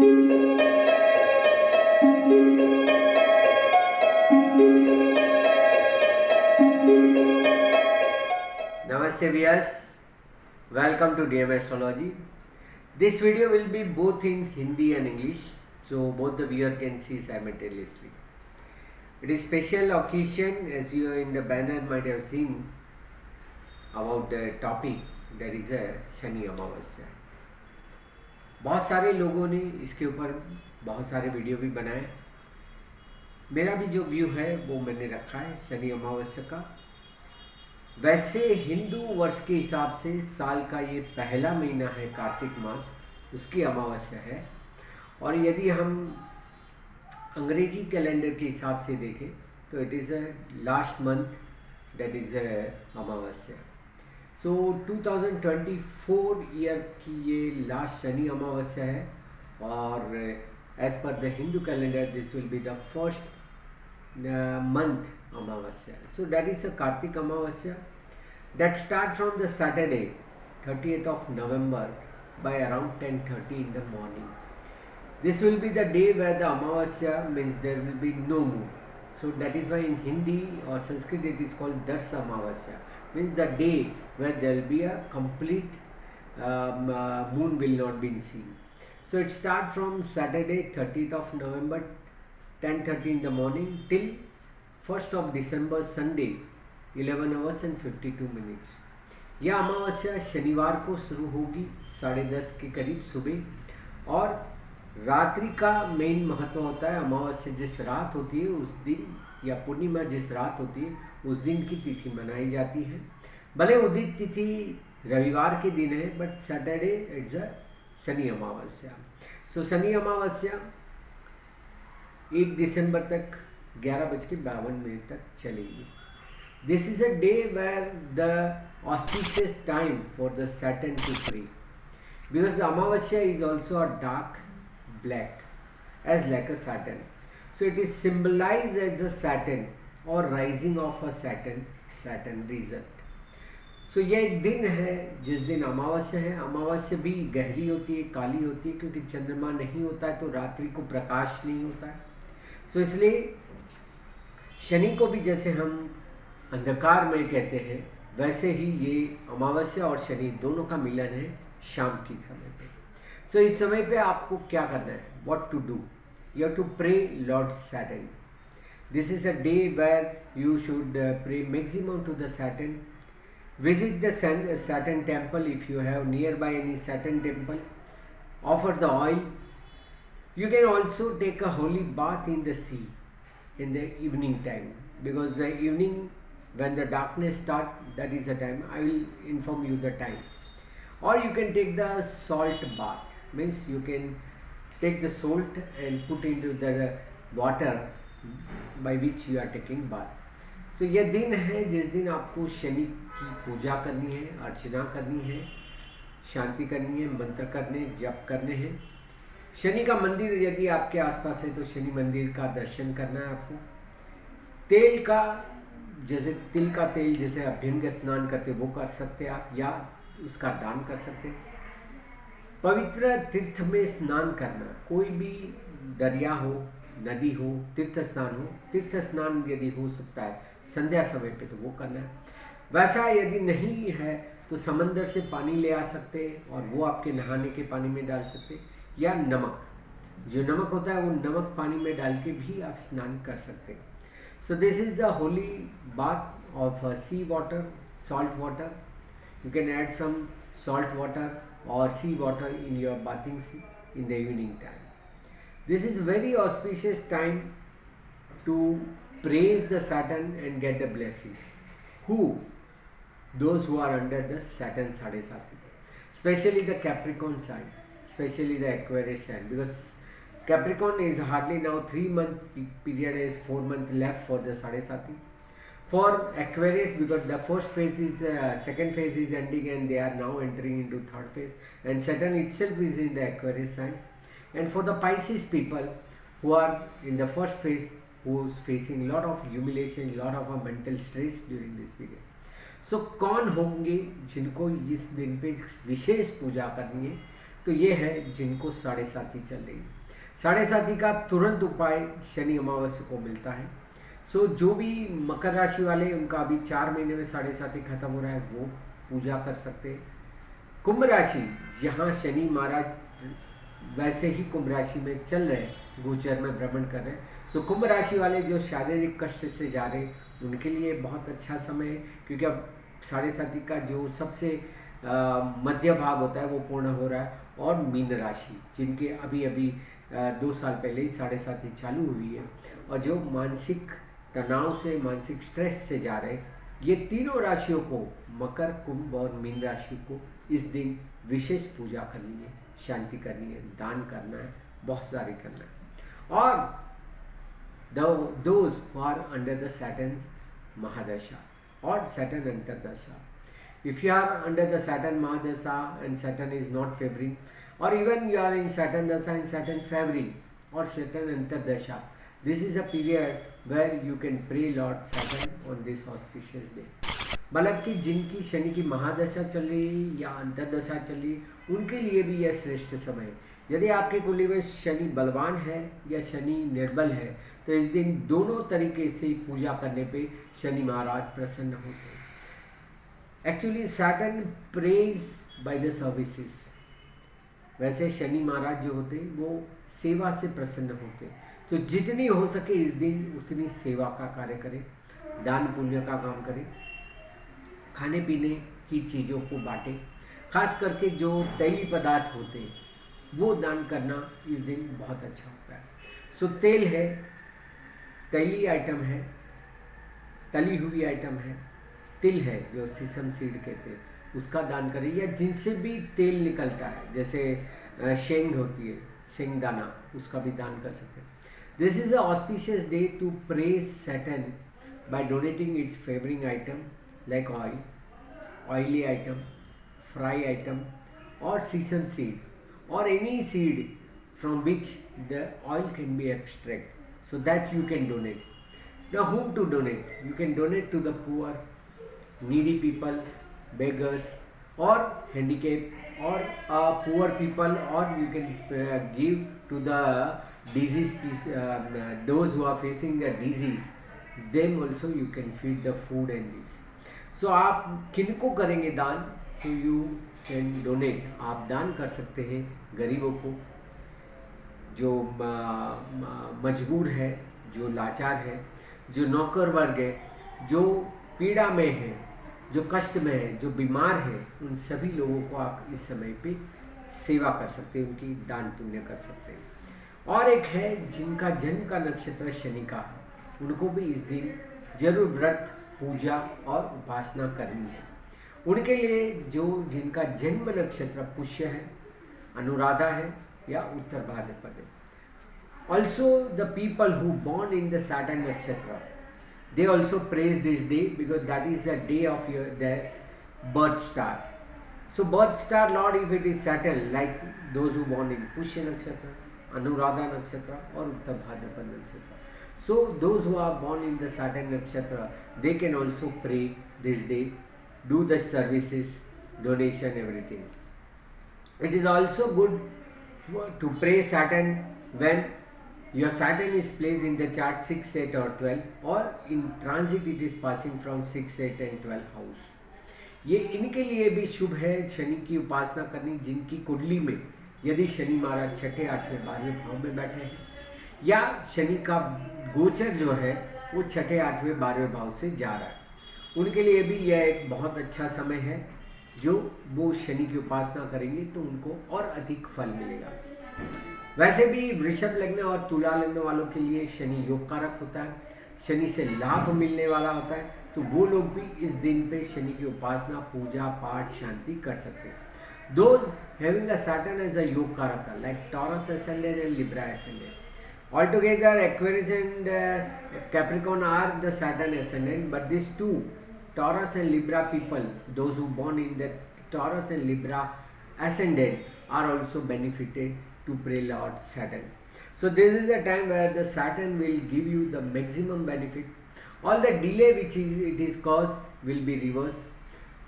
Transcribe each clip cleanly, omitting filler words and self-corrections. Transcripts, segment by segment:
Namaste viewers, welcome to DM Astrology. This video will be both in Hindi and English, so both the viewer can see simultaneously. It is special occasion, as you in the banner might have seen about the topic, that is a Shani अमावस्या. बहुत सारे लोगों ने इसके ऊपर बहुत सारे video भी बनाए. मेरा भी जो व्यू है वो मैंने रखा है शनि अमावस्या का. वैसे हिंदू वर्ष के हिसाब से साल का ये पहला महीना है कार्तिक मास, उसकी अमावस्या है. और यदि हम अंग्रेजी कैलेंडर के हिसाब से देखें तो it is a last month, that is a Amavasya. So 2024 year की ये लास्ट शनि अमावस्या है. और as per the Hindu calendar this will be the first month amavasya. So that is a Kartik Amavasya that start from the Saturday 30th of November by around 10:30 in the morning. This will be the day where the Amavasya means there will be no moon. So that is why in Hindi or Sanskrit it is called Darsa Amavasya, means the day where there will be a complete moon will not be seen. So it start from Saturday 30th of November 10:30 in the morning till 1st of December Sunday 11 hours and 52 minutes. यह अमावस्या शनिवार को शुरू होगी 10:30 के करीब सुबह. और रात्रि का मेन महत्व होता है. अमावस्या जिस रात होती है उस दिन, या पूर्णिमा जिस रात होती है उस दिन की तिथि मनाई जाती है. भले उदित तिथि रविवार के दिन है, but Saturday it's a Shani अमावस्या. सो शनि अमावस्या 1 दिसंबर तक 11:52 तक चलेगी. This is a day where the auspicious time for the Saturn to free, because the amavasya is also a dark black as like a Saturn. So it is symbolise as a Saturn और rising of a Saturn result. So यह एक दिन है जिस दिन अमावस्या है. अमावस्या भी गहरी होती है, काली होती है, क्योंकि चंद्रमा नहीं होता है तो रात्रि को प्रकाश नहीं होता है. सो इसलिए शनि को भी जैसे हम अंधकार में कहते हैं, वैसे ही ये अमावस्या और शनि दोनों का मिलन है शाम की समय पे. सो इस समय पे आपको क्या करना है, what to do, you have to pray lord Saturn. This is a day where you should pray maximum to the Saturn. Visit the Saturn temple if you have near by any Saturn temple. Offer the oil. You can also take a holy bath in the sea in the evening time, because the evening when the darkness start, that is the time. I will inform you the time. Or you can take the salt bath, means you can take the salt and put into the water by which you are taking bath. So यह दिन है जिस दिन आपको शनि की पूजा करनी है, अर्चना करनी है, शांति करनी है, मंत्र करने, जप करने हैं. शनि का मंदिर यदि आपके आसपास है तो शनि मंदिर का दर्शन करना है आपको. तेल का, जैसे तिल का तेल जैसे अभ्यंग स्नान करते वो कर सकते हैं आप, या उसका दान कर सकते हैं. पवित्र तीर्थ में स्नान करना, कोई भी दरिया हो, नदी हो, तीर्थ स्नान हो. तीर्थ स्नान यदि हो सकता है संध्या समय पे तो वो करना है. वैसा यदि नहीं है तो समंदर से पानी ले आ सकते हैं और वो आपके नहाने के पानी में डाल सकते हैं. या नमक, जो नमक होता है वो नमक पानी में डाल के भी आप स्नान कर सकते हैं. So this is the holy bath of sea water, salt water. You can add some salt water और sea water in your bathing in the evening time. This is very auspicious time to praise the Saturn and get the blessing. Who? Those who are under the Saturn 7.5, especially the Capricorn sign, especially the Aquarius sign, because Capricorn is hardly now 3-month period, is 4 months left for the Sadesati. For Aquarius, because the first phase is second phase is ending and they are now entering into third phase, and Saturn itself is in the Aquarius sign. And for the Pisces people who are in the first phase, who is facing lot of humiliation, lot of mental stress during this period. So कौन होंगे जिनको इस दिन पे विशेष पूजा करनी है, तो ये है जिनको साढ़े साथी चल रही है। साढ़े साथी का तुरंत उपाय शनि अमावस्या को मिलता है। सो जो भी मकर राशि वाले, उनका अभी 4 महीने में साढ़े साथी खत्म हो रहा है, वो पूजा कर सकते हैं। कुंभ राशि, जहाँ शनि महाराज वैसे ही कुंभ राशि में चल रहे हैं, गोचर में भ्रमण कर रहे हैं, तो कुंभ राशि वाले जो शारीरिक कष्ट से जा रहे हैं उनके लिए बहुत अच्छा समय है, क्योंकि अब साढ़े साथी का जो सबसे मध्य भाग होता है वो पूर्ण हो रहा है। और मीन राशि, जिनके अभी अभी 2 साल पहले ही साढ़े साथी चालू हुई है, और जो मानसिक तनाव से, मानसिक स्ट्रेस से जा रहे हैं, ये तीनों राशियों को, मकर, कुंभ और मीन राशि को, इस दिन विशेष पूजा करनी है, शांति करनी है, दान करना है, बहुत सारी करना है। और those who are under the Saturn's Mahadasha or Saturn Antardasha, if you are under the Saturn Mahadasha and Saturn is not favoring, or even you are in Saturn Dasha and Saturn favoring or Saturn Antardasha, this is a period where you can pray Lord Saturn on this auspicious day. मतलब कि जिनकी शनि की महादशा चल रही या अंतर्दशा चल रही, उनके लिए भी यह श्रेष्ठ समय है। यदि आपके कुंडली में शनि बलवान है या शनि निर्बल है, तो इस दिन दोनों तरीके से पूजा करने पे शनि महाराज प्रसन्न होते हैं। Actually Saturn praise by the services, वैसे शनि महाराज जो होते हैं वो सेवा से प्रसन्न होते हैं। तो जितनी हो सके इस दिन उतनी सेवा का कार्य करें, दान पुण्य का काम करें, खाने पीने की चीज़ों को बांटें, खास करके जो तैली पदार्थ होते हैं वो दान करना इस दिन बहुत अच्छा होता है। सो तेल है, तैली आइटम है, तली हुई आइटम है, तिल है जो सीसम सीड कहते हैं, उसका दान करें, या जिनसे भी तेल निकलता है, जैसे शेंग होती है, शेंग दाना, उसका भी दान कर सकते हैं। This is a auspicious day to praise Saturn by donating its favouring item like oil, oily item, fry item और sesame seed or any seed from which the oil can be extracted, so that you can donate. Now whom to donate? You can donate to the poor, needy people, beggars or handicapped, or poor people, or you can give to the those who are facing the disease, them also you can feed the food and this. So आप किनको करेंगे दान? तो you can donate, आप दान कर सकते हैं गरीबों को, जो मजबूर है, जो लाचार है, जो नौकर वर्ग है, जो पीड़ा में है, जो कष्ट में है, जो बीमार है, उन सभी लोगों को आप इस समय पे सेवा कर सकते हैं, उनकी दान पुण्य कर सकते हैं। और एक है जिनका जन्म का नक्षत्र शनि का है, उनको भी इस दिन जरूर व्रत, पूजा और उपासना करनी है। उनके लिए जो जिनका जन्म नक्षत्र पुष्य है, अनुराधा है या उत्तर भाद्रपद है। Also the people who born in the Saturn nakshatra, they also praise this day because that is the day of their birth star. So birth star lord, if it is Saturn, like those who born in Pushya nakshatra, Anuradha nakshatra or Uttar Bhadrapad nakshatra, so those who are born in the Saturn nakshatra, they can also pray this day, do the services, donation, everything. It is also good to pray Saturn when your Saturn is placed in the chart 6, 8 or 12, or in transit it is passing from 6, 8 and 12 house. ये इनके लिए भी शुभ है शनि की उपासना करनी, जिनकी कुंडली में यदि शनि महाराज 6, 8, 12वें भाव में बैठे हैं, या शनि का गोचर जो है वो 6, 8, 12वें भाव से जा रहा है, उनके लिए भी यह एक बहुत अच्छा समय है। जो वो शनि की उपासना करेंगे तो उनको और अधिक फल मिलेगा। वैसे भी वृषभ लग्न और तुला लग्न वालों के लिए शनि योग कारक होता है, शनि से लाभ मिलने वाला होता है, तो वो लोग भी इस दिन पे शनि की उपासना, पूजा पाठ, शांति कर सकते हैं। Those having a Saturn as a yoga karaka like Taurus ascendant and Libra ascendant, altogether Aquarius and Capricorn are the Saturn ascendant, but these two, Taurus and Libra people, those who born in the Taurus and Libra ascendant, are also benefited to pray Lord Saturn. So this is a time where the Saturn will give you the maximum benefit. All the delay which it is caused will be reversed.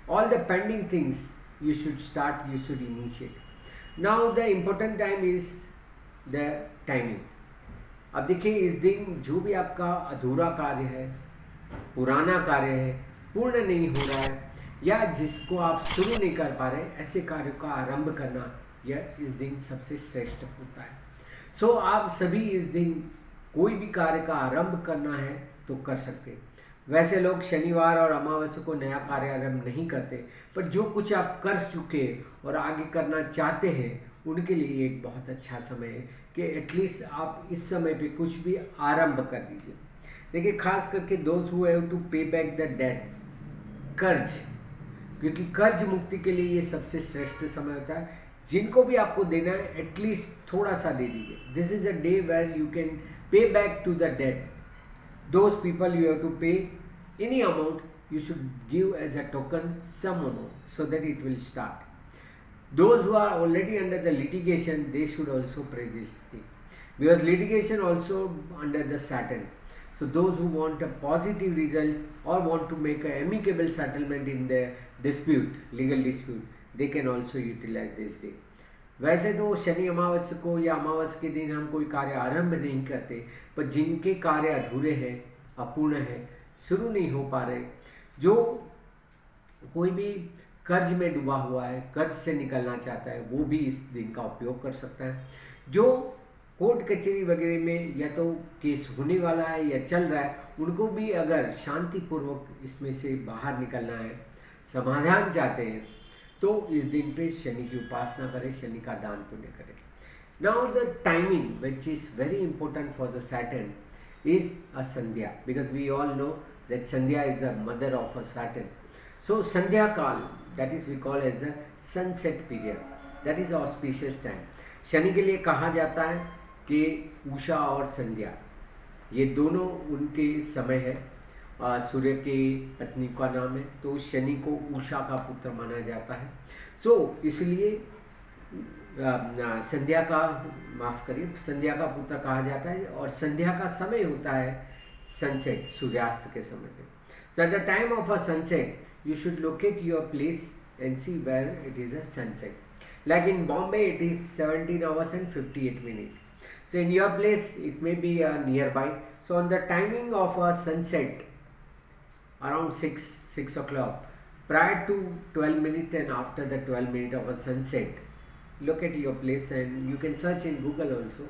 All the pending things you should start, you should initiate. Now the important time is the timing. अब देखिए, इस दिन जो भी आपका अधूरा कार्य है, पुराना कार्य है, पूर्ण नहीं हो रहा है, या जिसको आप शुरू नहीं कर पा रहे, ऐसे कार्य का आरंभ करना यह इस दिन सबसे श्रेष्ठ होता है। सो आप सभी इस दिन कोई भी कार्य का आरंभ करना है तो कर सकते। वैसे लोग शनिवार और अमावस्या को नया कार्य आरंभ नहीं करते, पर जो कुछ आप कर चुके और आगे करना चाहते हैं उनके लिए एक बहुत अच्छा समय है कि एटलीस्ट आप इस समय पे कुछ भी आरंभ कर दीजिए। देखिए, खास करके दोज हु हैव टू पे बैक द डेट, कर्ज, क्योंकि कर्ज मुक्ति के लिए ये सबसे श्रेष्ठ समय होता है। जिनको भी आपको देना है एटलीस्ट थोड़ा सा दे दीजिए। This is a day where you can pay back to the debt. Those people you have to pay any amount, you should give as a token some amount so that it will start. Those who are already under the litigation, they should also pray this day, because litigation also under the Saturn. So those who want a positive result or want to make a amicable settlement in the dispute, legal dispute, they can also utilize this day. वैसे तो शनि अमावस्या को या अमावस्या के दिन हम कोई कार्य आरंभ नहीं करते, पर जिनके कार्य अधूरे हैं, अपूर्ण है, शुरू नहीं हो पा रहे, जो कोई भी कर्ज में डूबा हुआ है, कर्ज से निकलना चाहता है, वो भी इस दिन का उपयोग कर सकता है। जो कोर्ट कचहरी वगैरह में या तो केस होने वाला है या चल रहा है, उनको भी अगर शांतिपूर्वक इसमें से बाहर निकलना है, समाधान चाहते हैं, तो इस दिन पे शनि की उपासना करें, शनि का दान पुण्य करें। Now the timing which is very important for the Saturn is a Sandhya, because we all know that Sandhya is the mother of a Saturn. So Sandhya Kal, that is we call as the sunset period, that is auspicious time. Shani के लिए कहा जाता है कि उषा और संध्या ये दोनों उनके समय है। सूर्य की पत्नी का नाम है, तो शनि को उषा का पुत्र माना जाता है। सो इसलिए संध्या का, माफ करिए, संध्या का पुत्र कहा जाता है। और संध्या का समय होता है सनसेट, सूर्यास्त के समय पे। So at the time of a sunset, you should locate your place and see where it is a sunset. Like in Bombay, it is 17 hours and 58 minutes. So in your place, it may be nearby. So on the timing of a sunset, around 6 o'clock, prior to 12 minutes and after the 12 minutes of a sunset, look at your place and you can search in Google also.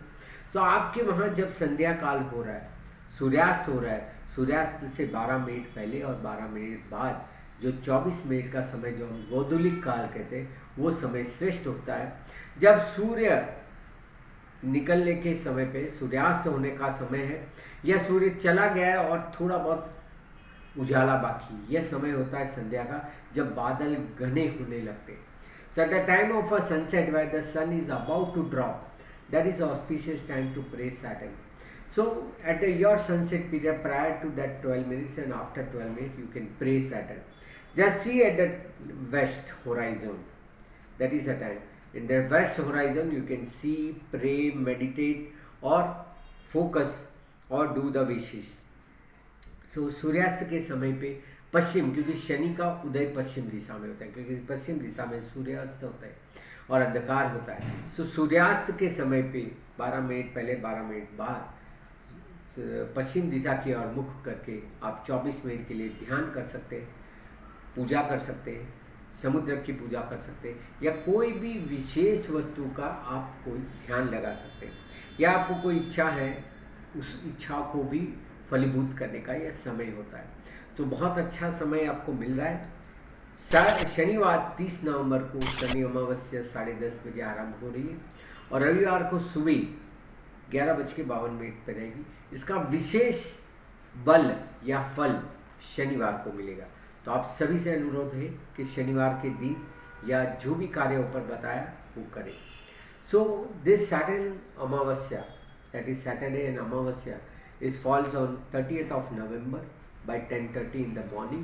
So आपके वहाँ जब संध्या काल हो रहा है, सूर्यास्त हो रहा है, सूर्यास्त से 12 मिनट पहले और 12 मिनट बाद जो 24 मिनट का समय जो हम गोधूलिक काल कहते हैं, वो समय श्रेष्ठ होता है। जब सूर्य निकलने के समय पे, सूर्यास्त होने का समय है, या सूर्य चला गया है और थोड़ा बहुत उजाला बाकी, यह समय होता है संध्या का, जब बादल घने होने लगते। So at the time of a sunset where the sun is about to drop, that is auspicious time to pray Saturn. So at your sunset period, prior to that 12 minutes and after 12 minutes, you can pray Saturn. Just see at the west horizon, that is the time. In the west horizon, you can see, pray, meditate or focus or do the wishes. So सूर्यास्त के समय पे पश्चिम, क्योंकि शनि का उदय पश्चिम दिशा में होता है, क्योंकि पश्चिम दिशा में सूर्यास्त होता है और अंधकार होता है। सो सूर्यास्त के समय पे 12 मिनट पहले, 12 मिनट बाद पश्चिम दिशा की ओर मुख करके आप 24 मिनट के लिए ध्यान कर सकते हैं, पूजा कर सकते हैं, समुद्र की पूजा कर सकते हैं, या कोई भी विशेष वस्तु का आप कोई ध्यान लगा सकते हैं, या आपको कोई इच्छा है, उस इच्छा को भी फलीभूत करने का यह समय होता है। तो बहुत अच्छा समय आपको मिल रहा है। शनिवार 30 नवंबर को शनि अमावस्या 10:30 बजे आरंभ हो रही है और रविवार को सुबह 11:52 पर रहेगी। इसका विशेष बल या फल शनिवार को मिलेगा। तो आप सभी से अनुरोध है कि शनिवार के दिन या जो भी कार्य ऊपर बताया वो करें। So this Saturn Amavasya, that is Saturday and Amavasya, it falls on 30th of November by 10:30 in the morning,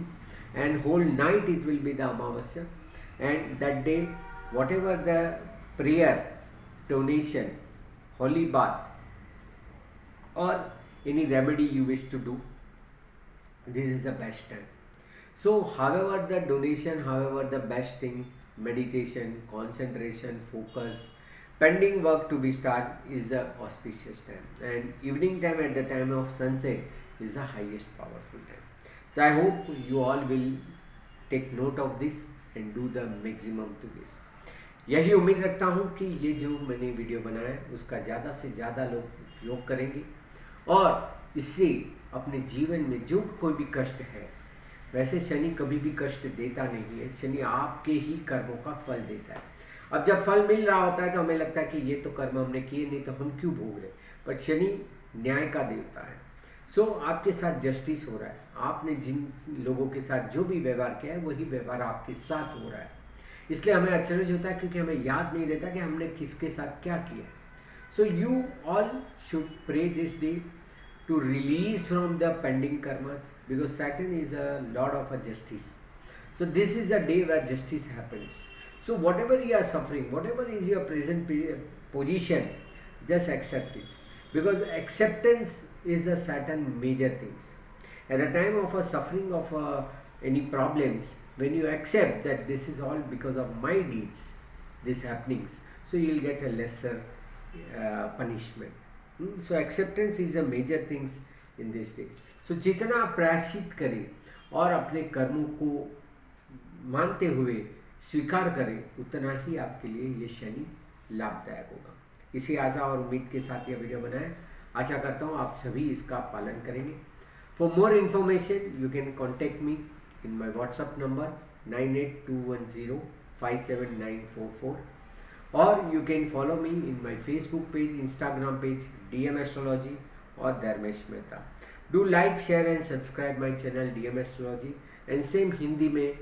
and whole night it will be the Amavasya. And that day, whatever the prayer, donation, holy bath or any remedy you wish to do, this is the best time. So however the donation, however the best thing meditation, concentration, focus, pending work to be start is the auspicious time, and evening time at the time of sunset is the highest powerful time. So I hope you all will take note of this and do the maximum to this. यही उम्मीद रखता हूँ कि ये जो मैंने video बनाया है उसका ज़्यादा से ज़्यादा लोग उपयोग करेंगे और इससे अपने जीवन में जो कोई भी कष्ट है, वैसे शनि कभी भी कष्ट देता नहीं है, शनि आपके ही कर्मों का फल देता है। अब जब फल मिल रहा होता है तो हमें लगता है कि ये तो कर्म हमने किए नहीं तो हम क्यों भोग रहे, पर शनि न्याय का देवता है। सो आपके साथ जस्टिस हो रहा है, आपने जिन लोगों के साथ जो भी व्यवहार किया है वही व्यवहार आपके साथ हो रहा है, इसलिए हमें अचरज होता है क्योंकि हमें याद नहीं रहता कि हमने किसके साथ क्या किया। So you all should pray this day to release from the pending karmas, because Saturn is a lord of a justice. So this is a day where justice happens. So whatever you are suffering, whatever is your present position, just accept it, because acceptance is a Saturn major things. At the time of a suffering of any problems, when you accept that this is all because of my deeds, these happenings, so you will get a lesser punishment. So acceptance is a major things in this day. So जितना आप प्रायश्चित करें और अपने कर्मों को मानते हुए स्वीकार करें, उतना ही आपके लिए ये शनि लाभदायक होगा। इसी आशा और उम्मीद के साथ यह वीडियो बनाया। आशा करता हूँ आप सभी इसका पालन करेंगे। For more information you can contact me in my WhatsApp number 9821057944, or you can follow me in my Facebook page, Instagram page, DM Astrology or Dharmesh Mehta. Do like, share and subscribe my channel DM Astrology, and same Hindi में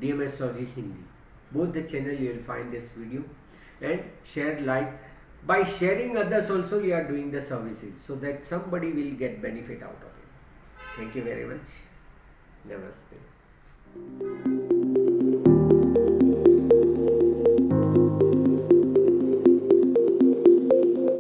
DM Astrology Hindi. Both the channel you will find this video, and share, like. By sharing others also you are doing the services, so that somebody will get benefit out of it. Thank you very much. Namaste.